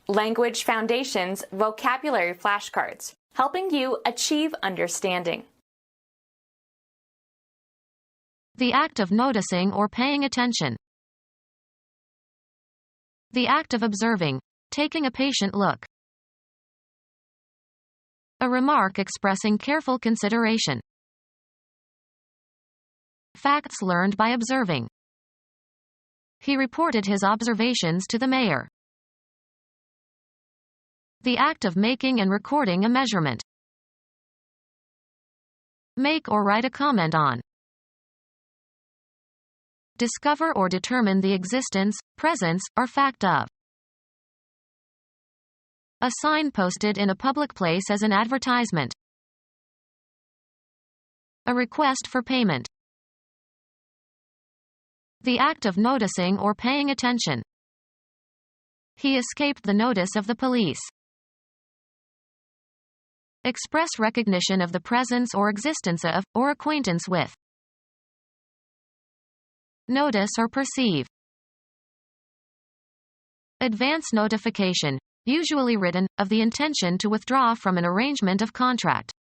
Language Foundations Vocabulary Flashcards, helping you achieve understanding. The act of noticing or paying attention. The act of observing, taking a patient look. A remark expressing careful consideration. Facts learned by observing. He reported his observations to the mayor. The act of making and recording a measurement. Make or write a comment on. Discover or determine the existence, presence, or fact of. A sign posted in a public place as an advertisement. A request for payment. The act of noticing or paying attention. He escaped the notice of the police. Express recognition of the presence or existence of, or acquaintance with. Notice or perceive. Advance notification, usually written, of the intention to withdraw from an arrangement of contract.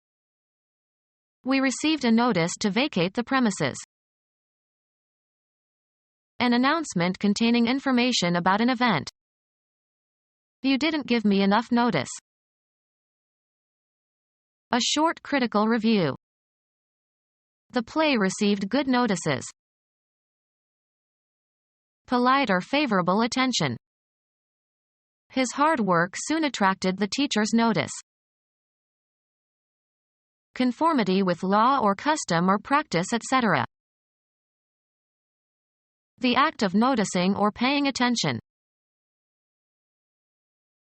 We received a notice to vacate the premises. An announcement containing information about an event. You didn't give me enough notice. A short critical review. The play received good notices. Polite or favorable attention. His hard work soon attracted the teacher's notice. Conformity with law or custom or practice, etc. The act of noticing or paying attention.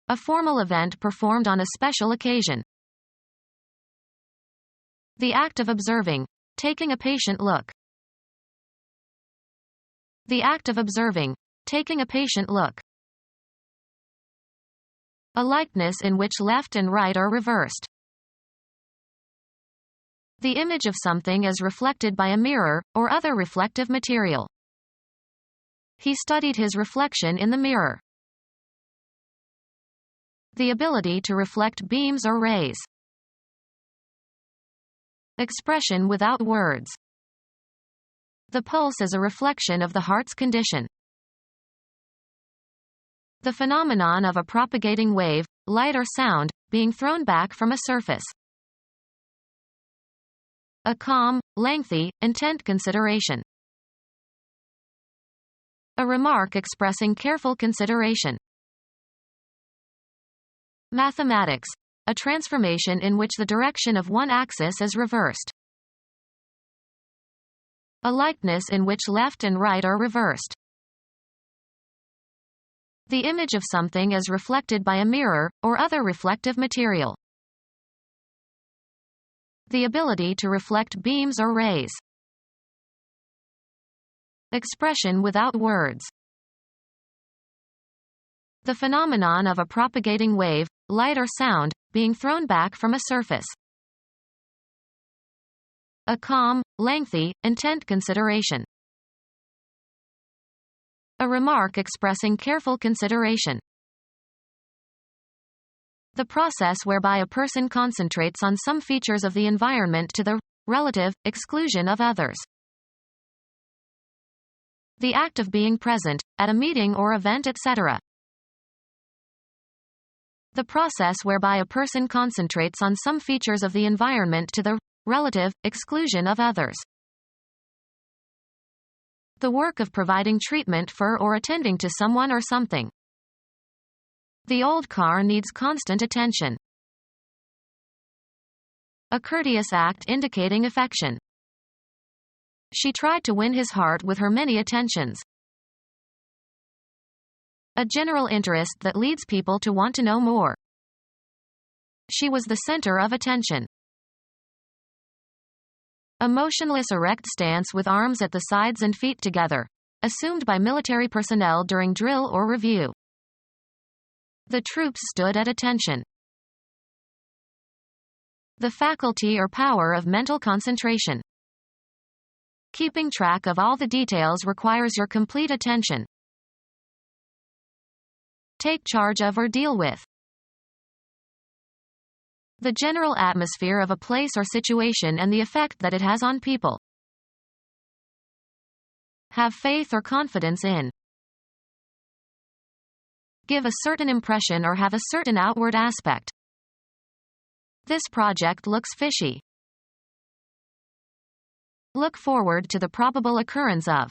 A formal event performed on a special occasion. The act of observing, taking a patient look. The act of observing, taking a patient look. A likeness in which left and right are reversed. The image of something as reflected by a mirror, or other reflective material. He studied his reflection in the mirror. The ability to reflect beams or rays. Expression without words. The pulse is a reflection of the heart's condition. The phenomenon of a propagating wave, light or sound, being thrown back from a surface. A calm, lengthy, intent consideration. A remark expressing careful consideration. Mathematics. A transformation in which the direction of one axis is reversed. A likeness in which left and right are reversed. The image of something as reflected by a mirror, or other reflective material. The ability to reflect beams or rays. Expression without words. The phenomenon of a propagating wave, light or sound, being thrown back from a surface. A calm, lengthy, intent consideration. A remark expressing careful consideration. The process whereby a person concentrates on some features of the environment to the relative exclusion of others. The act of being present, at a meeting or event, etc. The process whereby a person concentrates on some features of the environment to the relative exclusion of others. The work of providing treatment for or attending to someone or something. The old car needs constant attention. A courteous act indicating affection. She tried to win his heart with her many attentions. A general interest that leads people to want to know more. She was the center of attention. A motionless erect stance with arms at the sides and feet together, assumed by military personnel during drill or review. The troops stood at attention. The faculty or power of mental concentration. Keeping track of all the details requires your complete attention. take charge of or deal with. The general atmosphere of a place or situation and the effect that it has on people. Have faith or confidence in. Give a certain impression or have a certain outward aspect. This project looks fishy. Look forward to the probable occurrence of.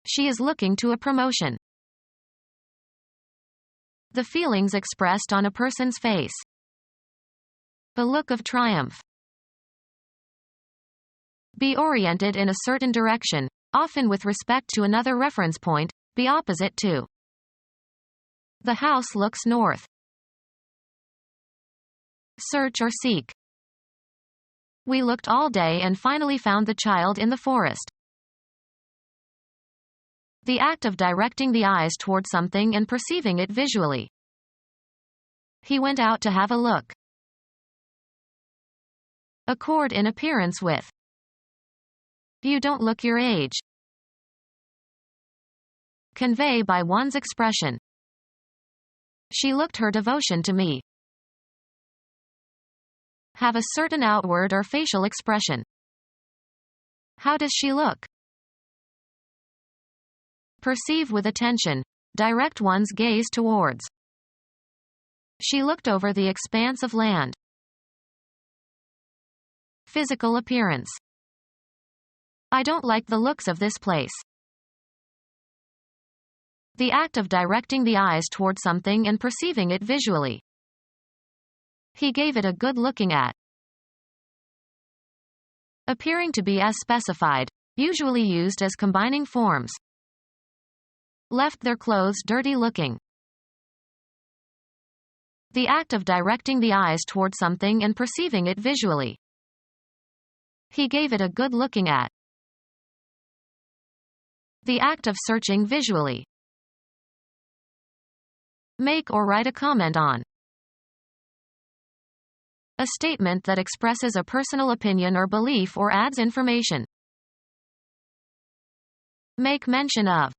She is looking to a promotion. The feelings expressed on a person's face. A look of triumph. Be oriented in a certain direction, often with respect to another reference point, be opposite to. The house looks north. Search or seek. We looked all day and finally found the child in the forest. The act of directing the eyes toward something and perceiving it visually. He went out to have a look. Accord in appearance with. You don't look your age. Convey by one's expression. She looked her devotion to me. Have a certain outward or facial expression. How does she look? Perceive with attention. Direct one's gaze towards. She looked over the expanse of land. Physical appearance. I don't like the looks of this place. The act of directing the eyes toward something and perceiving it visually. He gave it a good looking at. Appearing to be as specified, usually used as combining forms. Left their clothes dirty looking. The act of directing the eyes toward something and perceiving it visually. He gave it a good looking at. The act of searching visually. Make or write a comment on. A statement that expresses a personal opinion or belief or adds information. Make mention of.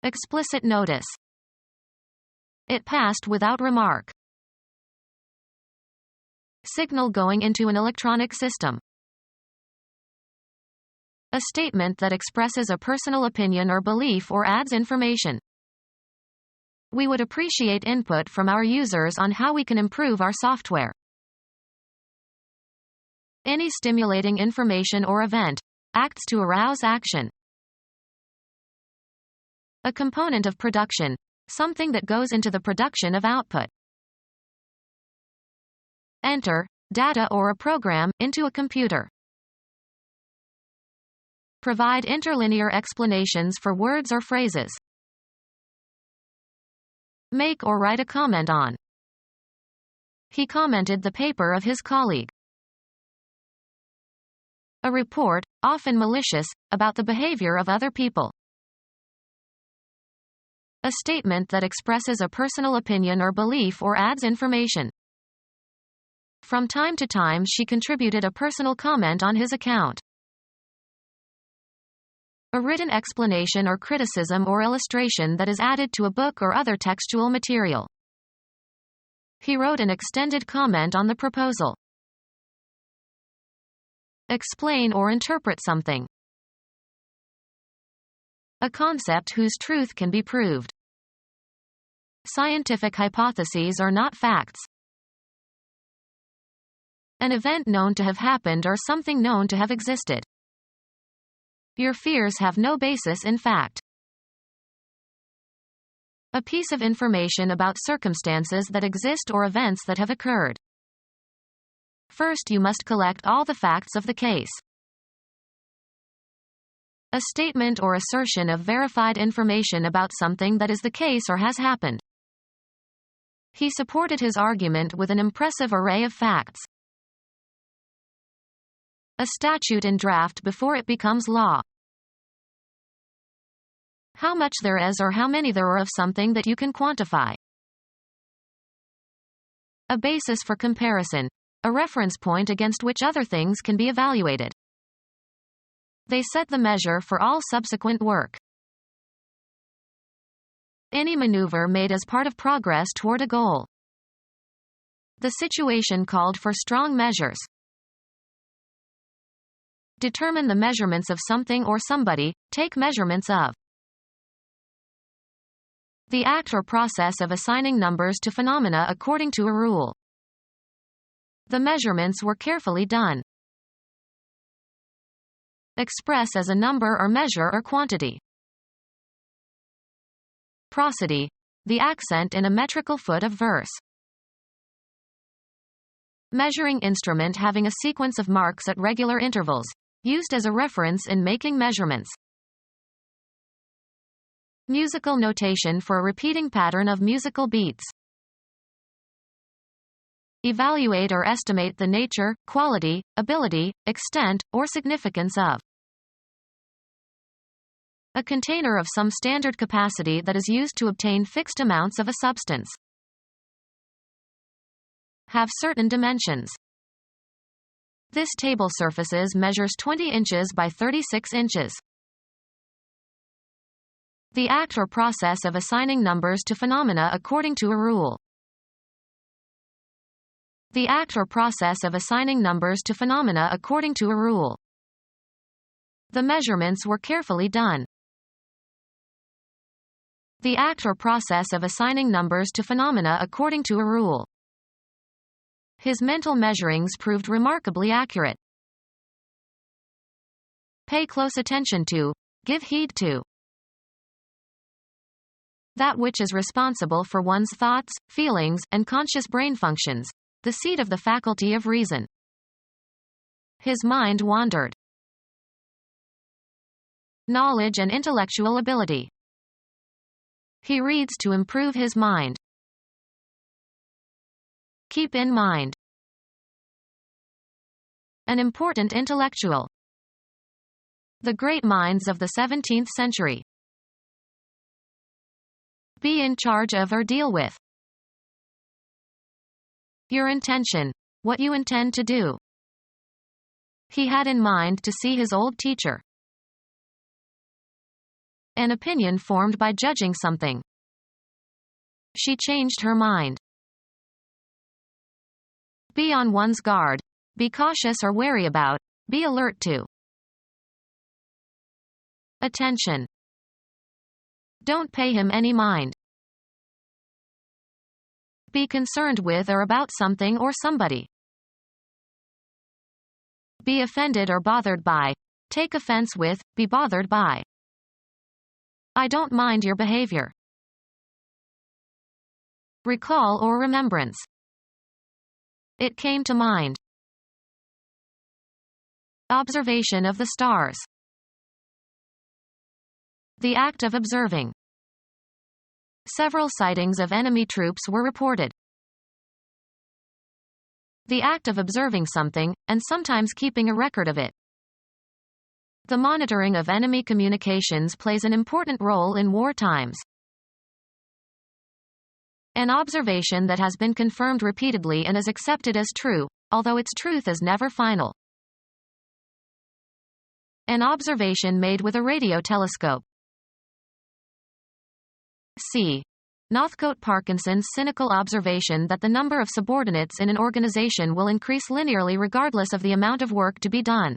Explicit notice. It passed without remark. Signal going into an electronic system. A statement that expresses a personal opinion or belief or adds information. We would appreciate input from our users on how we can improve our software. Any stimulating information or event acts to arouse action. A component of production, something that goes into the production of output. Enter data or a program into a computer. Provide interlinear explanations for words or phrases. Make or write a comment on. He commented the paper of his colleague. A report, often malicious, about the behavior of other people. A statement that expresses a personal opinion or belief or adds information. From time to time she contributed a personal comment on his account. A written explanation or criticism or illustration that is added to a book or other textual material. He wrote an extended comment on the proposal. Explain or interpret something. A concept whose truth can be proved. Scientific hypotheses are not facts. An event known to have happened or something known to have existed. Your fears have no basis in fact. A piece of information about circumstances that exist or events that have occurred. First you must collect all the facts of the case. A statement or assertion of verified information about something that is the case or has happened. He supported his argument with an impressive array of facts. A statute in draft before it becomes law. How much there is or how many there are of something that you can quantify. A basis for comparison. A reference point against which other things can be evaluated. They set the measure for all subsequent work. Any maneuver made as part of progress toward a goal. The situation called for strong measures. Determine the measurements of something or somebody, take measurements of. The act or process of assigning numbers to phenomena according to a rule. The measurements were carefully done. Express as a number or measure or quantity. Prosody. The accent in a metrical foot of verse. Measuring instrument having a sequence of marks at regular intervals. Used as a reference in making measurements. Musical notation for a repeating pattern of musical beats. Evaluate or estimate the nature, quality, ability, extent, or significance of. A container of some standard capacity that is used to obtain fixed amounts of a substance. Have certain dimensions. This table surfaces measures 20 inches by 36 inches. The act or process of assigning numbers to phenomena according to a rule. The act or process of assigning numbers to phenomena according to a rule. The measurements were carefully done. The act or process of assigning numbers to phenomena according to a rule. His mental measurings proved remarkably accurate. Pay close attention to, give heed to. That which is responsible for one's thoughts, feelings, and conscious brain functions, the seat of the faculty of reason. His mind wandered. Knowledge and intellectual ability. He reads to improve his mind. Keep in mind. An important intellectual. The great minds of the 17th century. Be in charge of or deal with. Your intention. What you intend to do. He had in mind to see his old teacher. An opinion formed by judging something. She changed her mind. Be on one's guard. Be cautious or wary about. Be alert to. Attention. Don't pay him any mind. Be concerned with or about something or somebody. Be offended or bothered by. Take offense with, be bothered by. I don't mind your behavior. Recall or remembrance. It came to mind. Observation of the stars. The act of observing. Several sightings of enemy troops were reported. The act of observing something, and sometimes keeping a record of it. The monitoring of enemy communications plays an important role in war times. An observation that has been confirmed repeatedly and is accepted as true, although its truth is never final. An observation made with a radio telescope. C. Northcote-Parkinson's cynical observation that the number of subordinates in an organization will increase linearly regardless of the amount of work to be done.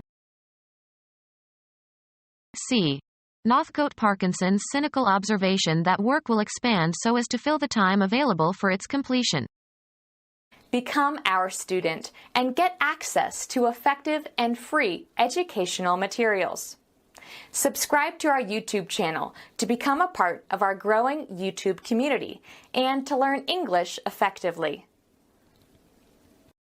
C. Northcote-Parkinson's cynical observation that work will expand so as to fill the time available for its completion. Become our student and get access to effective and free educational materials. Subscribe to our YouTube channel to become a part of our growing YouTube community and to learn English effectively.